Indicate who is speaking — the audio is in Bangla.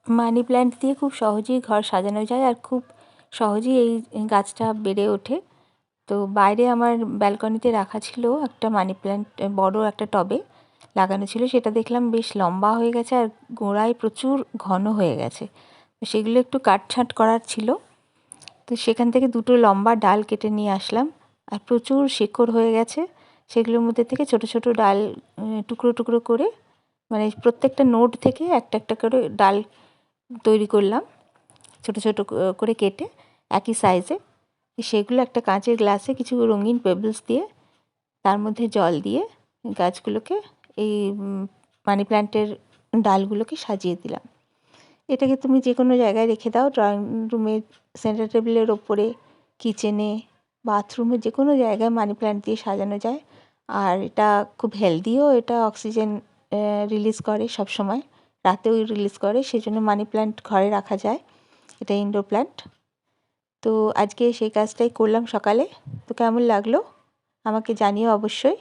Speaker 1: মানি প্ল্যান্ট দিয়ে খুব সহজেই ঘর সাজানো যায় আর খুব সহজেই এই গাছটা বেড়ে ওঠে। তো বাইরে আমার ব্যালকনিতে রাখা ছিল একটা মানি প্ল্যান্ট, বড় একটা টবে লাগানো ছিল। সেটা দেখলাম বেশ লম্বা হয়ে গেছে আর গোড়ায় প্রচুর ঘন হয়ে গেছে। সেগুলো একটু কাটছাঁট করার ছিল, তো সেখান থেকে দুটো লম্বা ডাল কেটে নিয়ে আসলাম। আর প্রচুর শেকড় হয়ে গেছে, সেগুলোর মধ্যে থেকে ছোট ছোট ডাল টুকরো টুকরো করে, মানে প্রত্যেকটা নোড থেকে একটা একটা করে ডাল তৈরি করলাম ছোট ছোট করে কেটে একই সাইজে। সেগুলো একটা কাঁচের গ্লাসে কিছু রঙিন পেবলস দিয়ে, তার মধ্যে জল দিয়ে গাছগুলোকে, এই মানি প্ল্যান্টের ডালগুলোকে সাজিয়ে দিলাম। এটাকে তুমি যে কোনো জায়গায় রেখে দাও, ড্রয়িং রুমে, সেন্টার টেবিলের ওপরে, কিচেনে, বাথরুমে, যে কোনো জায়গায় মানি প্ল্যান্ট দিয়ে সাজানো যায়। আর এটা খুব হেলদিও, এটা অক্সিজেন রিলিজ করে সব সময়, রাতেও রিলিজ করে, সেজন্য মানি প্ল্যান্ট ঘরে রাখা যায়। এটা ইনডোর প্ল্যান্ট। তো আজকে সেই কাজটাই করলাম সকালে। তো কেমন লাগলো আমাকে জানিও অবশ্যই।